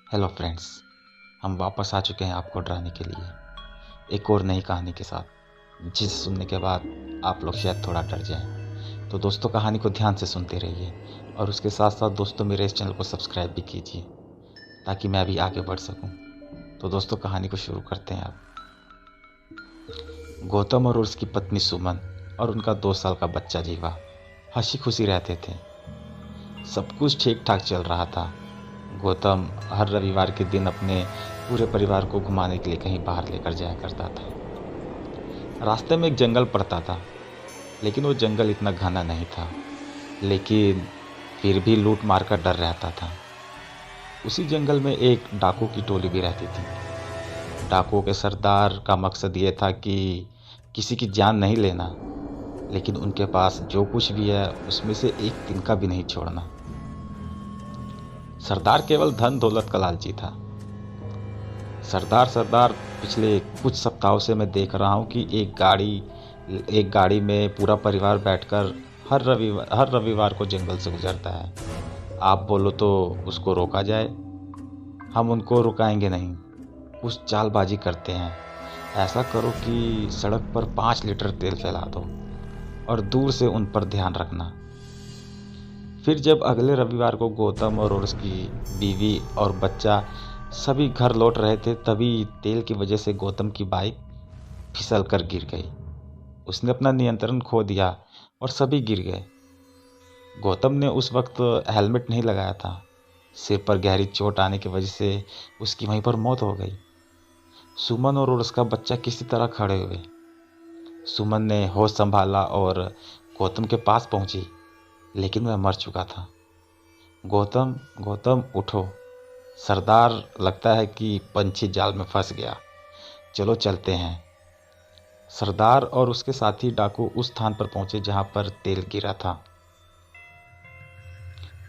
Hello friends, हम वापस आ चुके हैं आपको डराने के लिए एक और नई कहानी के साथ, जिसे सुनने के बाद आप लोग शायद थोड़ा डर जाएं। तो दोस्तों, कहानी को ध्यान से सुनते रहिए और उसके साथ साथ दोस्तों मेरे इस चैनल को सब्सक्राइब भी कीजिए ताकि मैं भी आगे बढ़ सकूं। तो दोस्तों, कहानी को शुरू करते हैं अब। गौतम और उसकी पत्नी सुमन और उनका 2 साल का बच्चा जीवा हंसी खुशी रहते थे। सब कुछ ठीक ठाक चल रहा था। गौतम हर रविवार के दिन अपने पूरे परिवार को घुमाने के लिए कहीं बाहर लेकर जाया करता था। रास्ते में एक जंगल पड़ता था, लेकिन वो जंगल इतना घना नहीं था, लेकिन फिर भी लूट मार का डर रहता था। उसी जंगल में एक डाकू की टोली भी रहती थी। डाकुओं के सरदार का मकसद ये था कि किसी की जान नहीं लेना, लेकिन उनके पास जो कुछ भी है उसमें से एक तिनका भी नहीं छोड़ना। सरदार केवल धन दौलत का लालची था। सरदार सरदार पिछले कुछ सप्ताहों से मैं देख रहा हूँ कि एक गाड़ी में पूरा परिवार बैठकर हर रविवार को जंगल से गुजरता है। आप बोलो तो उसको रोका जाए, हम उनको रुकाएंगे नहीं। कुछ चालबाजी करते हैं। ऐसा करो कि सड़क पर 5 लीटर तेल फैला दो और दूर से उन पर ध्यान रखना। फिर जब अगले रविवार को गौतम और उसकी बीवी और बच्चा सभी घर लौट रहे थे, तभी तेल की वजह से गौतम की बाइक फिसल कर गिर गई। उसने अपना नियंत्रण खो दिया और सभी गिर गए। गौतम ने उस वक्त हेलमेट नहीं लगाया था। सिर पर गहरी चोट आने की वजह से उसकी वहीं पर मौत हो गई। सुमन और उसका बच्चा किसी तरह खड़े हुए। सुमन ने होश संभाला और गौतम के पास पहुंची, लेकिन वह मर चुका था। गौतम, गौतम उठो, सरदार लगता है कि पंछी जाल में फंस गया, चलो चलते हैं। सरदार और उसके साथी डाकू उस स्थान पर पहुंचे जहां पर तेल गिरा था।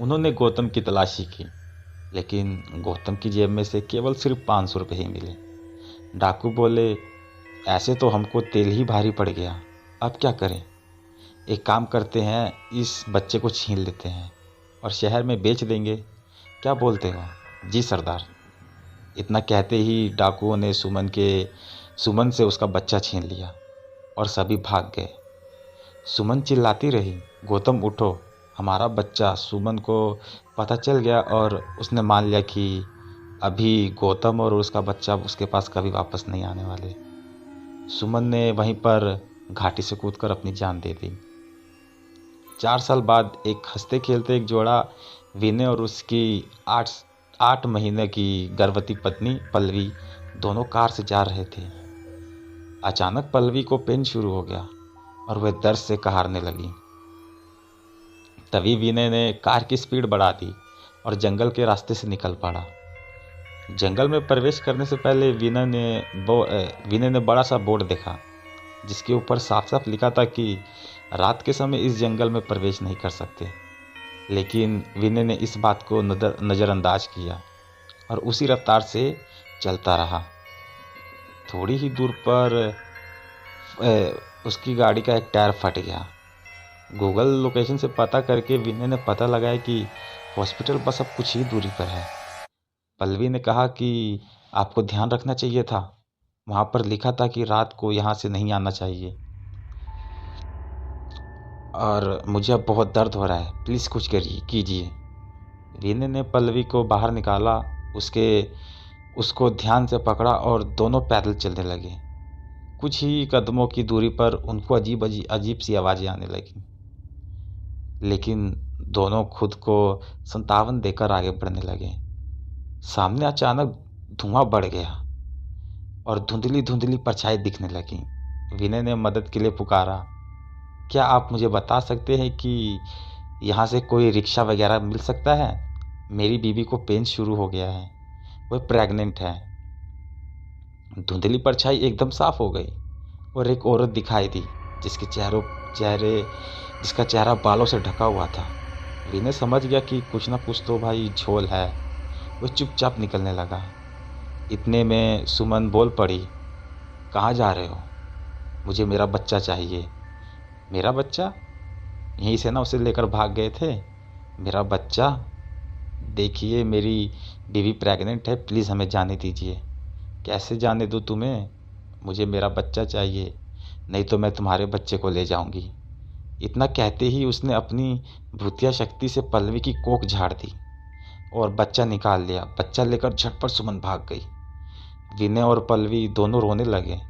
उन्होंने गौतम की तलाशी की, लेकिन गौतम की जेब में से केवल सिर्फ 500 रुपये ही मिले। डाकू बोले, ऐसे तो हमको तेल ही भारी पड़ गया, अब क्या करें? एक काम करते हैं, इस बच्चे को छीन लेते हैं और शहर में बेच देंगे, क्या बोलते हो? जी सरदार। इतना कहते ही डाकुओं ने सुमन से उसका बच्चा छीन लिया और सभी भाग गए। सुमन चिल्लाती रही, गौतम उठो, हमारा बच्चा। सुमन को पता चल गया और उसने मान लिया कि अभी गौतम और उसका बच्चा उसके पास कभी वापस नहीं आने वाले। सुमन ने वहीं पर घाटी से कूदकर अपनी जान दे दी। 4 साल बाद एक हंसते खेलते एक जोड़ा, विनय और उसकी 8 महीने की गर्भवती पत्नी पल्लवी, दोनों कार से जा रहे थे। अचानक पल्लवी को पेन शुरू हो गया और वह दर्द से कहारने लगी। तभी विनय ने कार की स्पीड बढ़ा दी और जंगल के रास्ते से निकल पड़ा। जंगल में प्रवेश करने से पहले विनय ने बड़ा सा बोर्ड देखा, जिसके ऊपर साफ साफ लिखा था कि रात के समय इस जंगल में प्रवेश नहीं कर सकते। लेकिन विनय ने इस बात को नज़रअंदाज किया और उसी रफ्तार से चलता रहा। थोड़ी ही दूर पर उसकी गाड़ी का एक टायर फट गया। गूगल लोकेशन से पता करके विनय ने पता लगाया कि हॉस्पिटल बस अब कुछ ही दूरी पर है। पल्लवी ने कहा कि आपको ध्यान रखना चाहिए था, वहाँ पर लिखा था कि रात को यहाँ से नहीं आना चाहिए और मुझे अब बहुत दर्द हो रहा है, प्लीज़ कुछ कीजिए। विनय ने पल्लवी को बाहर निकाला, उसको ध्यान से पकड़ा और दोनों पैदल चलने लगे। कुछ ही कदमों की दूरी पर उनको अजीब सी आवाज़ें आने लगीं, लेकिन दोनों खुद को संतावन देकर आगे बढ़ने लगे। सामने अचानक धुआं बढ़ गया और धुंधली धुंधली परछाई दिखने लगी। विनय ने मदद के लिए पुकारा, क्या आप मुझे बता सकते हैं कि यहाँ से कोई रिक्शा वगैरह मिल सकता है? मेरी बीवी को पेन शुरू हो गया है, वह प्रेग्नेंट है। धुंधली परछाई एकदम साफ हो गई और एक औरत दिखाई दी, जिसके चेहरे जिसका चेहरा बालों से ढका हुआ था। विनय समझ गया कि कुछ ना कुछ तो भाई झोल है। वह चुपचाप निकलने लगा। इतने में सुमन बोल पड़ी, कहाँ जा रहे हो? मुझे मेरा बच्चा चाहिए। मेरा बच्चा? यहीं से ना उसे लेकर भाग गए थे। मेरा बच्चा? देखिए मेरी बीवी प्रेग्नेंट है, प्लीज़ हमें जाने दीजिए। कैसे जाने दूँ तुम्हें? मुझे मेरा बच्चा चाहिए, नहीं तो मैं तुम्हारे बच्चे को ले जाऊंगी। इतना कहते ही उसने अपनी भूतिया शक्ति से पल्लवी की कोख झाड़ दी और बच्चा निकाल लिया। बच्चा लेकर झटपट सुमन भाग गई। विनय और पल्लवी दोनों रोने लगे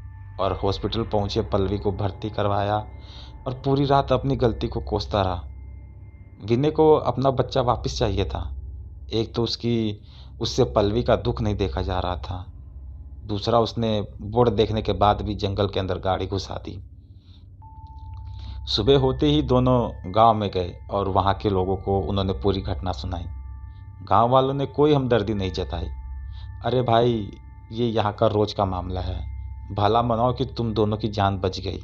और हॉस्पिटल पहुंचे। पल्लवी को भर्ती करवाया और पूरी रात अपनी गलती को कोसता रहा। विनय को अपना बच्चा वापस चाहिए था। एक तो उससे पल्लवी का दुख नहीं देखा जा रहा था, दूसरा उसने बोर्ड देखने के बाद भी जंगल के अंदर गाड़ी घुसा दी। सुबह होते ही दोनों गांव में गए और वहां के लोगों को उन्होंने पूरी घटना सुनाई। गांव वालों ने कोई हमदर्दी नहीं जताई। अरे भाई, ये यहाँ का रोज का मामला है, भला मनाओ कि तुम दोनों की जान बच गई।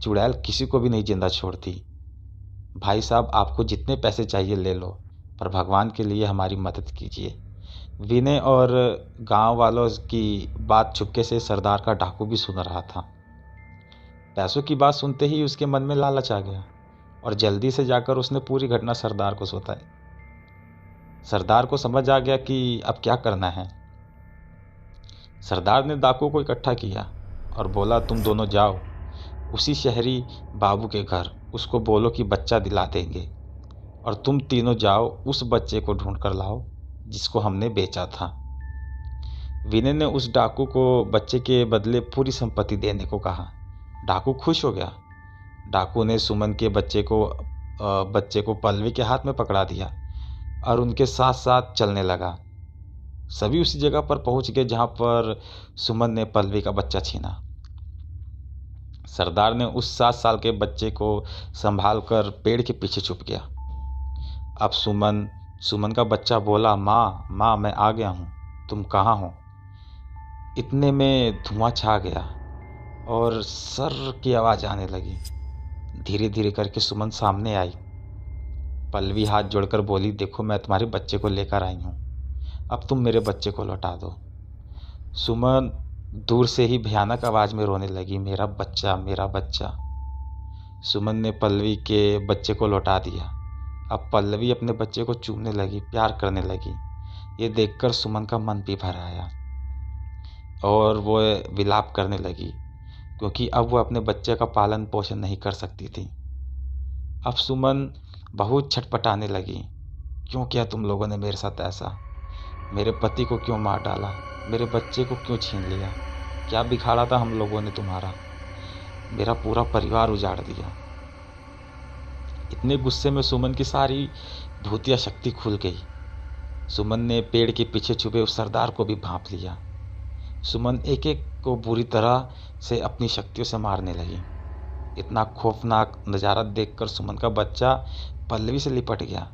चुड़ैल किसी को भी नहीं जिंदा छोड़ती। भाई साहब, आपको जितने पैसे चाहिए ले लो, पर भगवान के लिए हमारी मदद कीजिए। विनय और गांव वालों की बात चुपके से सरदार का डाकू भी सुन रहा था। पैसों की बात सुनते ही उसके मन में लालच आ गया और जल्दी से जाकर उसने पूरी घटना सरदार को बताई। सरदार को समझ आ गया कि अब क्या करना है। सरदार ने डाकू को इकट्ठा किया और बोला, तुम दोनों जाओ उसी शहरी बाबू के घर, उसको बोलो कि बच्चा दिला देंगे, और तुम तीनों जाओ उस बच्चे को ढूंढ कर लाओ जिसको हमने बेचा था। विनय ने उस डाकू को बच्चे के बदले पूरी संपत्ति देने को कहा। डाकू खुश हो गया। डाकू ने सुमन के बच्चे को पल्लवी के हाथ में पकड़ा दिया और उनके साथ साथ चलने लगा। सभी उसी जगह पर पहुंच गए जहां पर सुमन ने पल्लवी का बच्चा छीना। सरदार ने उस 7 साल के बच्चे को संभाल कर पेड़ के पीछे छुप गया। अब सुमन का बच्चा बोला, माँ माँ, मैं आ गया हूँ, तुम कहाँ हो? इतने में धुआं छा गया और सर की आवाज़ आने लगी। धीरे धीरे करके सुमन सामने आई। पल्लवी हाथ जोड़कर बोली, देखो मैं तुम्हारे बच्चे को लेकर आई हूँ, अब तुम मेरे बच्चे को लौटा दो। सुमन दूर से ही भयानक आवाज में रोने लगी, मेरा बच्चा, मेरा बच्चा। सुमन ने पल्लवी के बच्चे को लौटा दिया। अब पल्लवी अपने बच्चे को चूमने लगी, प्यार करने लगी। ये देखकर सुमन का मन भी भर आया और वो विलाप करने लगी, क्योंकि अब वो अपने बच्चे का पालन पोषण नहीं कर सकती थी। अब सुमन बहुत छटपटाने लगी, क्यों किया तुम लोगों ने मेरे साथ ऐसा? मेरे पति को क्यों मार डाला? मेरे बच्चे को क्यों छीन लिया? क्या बिगाड़ा था हम लोगों ने तुम्हारा? मेरा पूरा परिवार उजाड़ दिया। इतने गुस्से में सुमन की सारी भूतिया शक्ति खुल गई। सुमन ने पेड़ के पीछे छुपे उस सरदार को भी भांप लिया। सुमन एक एक को बुरी तरह से अपनी शक्तियों से मारने लगी। इतना खौफनाक नज़ारा देखकर सुमन का बच्चा पल्लवी से लिपट गया।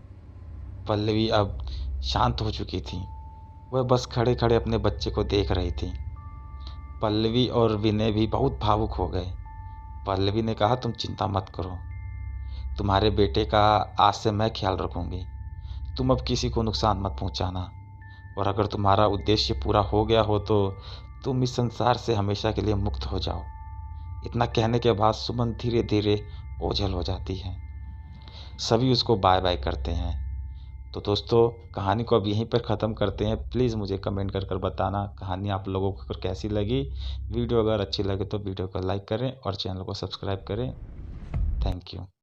पल्लवी अब शांत हो चुकी थी। वह बस खड़े खड़े अपने बच्चे को देख रही थी। पल्लवी और विनय भी बहुत भावुक हो गए। पल्लवी ने कहा, तुम चिंता मत करो, तुम्हारे बेटे का आज से मैं ख्याल रखूंगी। तुम अब किसी को नुकसान मत पहुंचाना, और अगर तुम्हारा उद्देश्य पूरा हो गया हो तो तुम इस संसार से हमेशा के लिए मुक्त हो जाओ। इतना कहने के बाद सुमन धीरे धीरे ओझल हो जाती है। सभी उसको बाय बाय करते हैं। तो दोस्तों, कहानी को अब यहीं पर ख़त्म करते हैं। प्लीज़ मुझे कमेंट कर बताना कहानी आप लोगों को कैसी लगी। वीडियो अगर अच्छी लगे तो वीडियो को लाइक करें और चैनल को सब्सक्राइब करें। Thank you.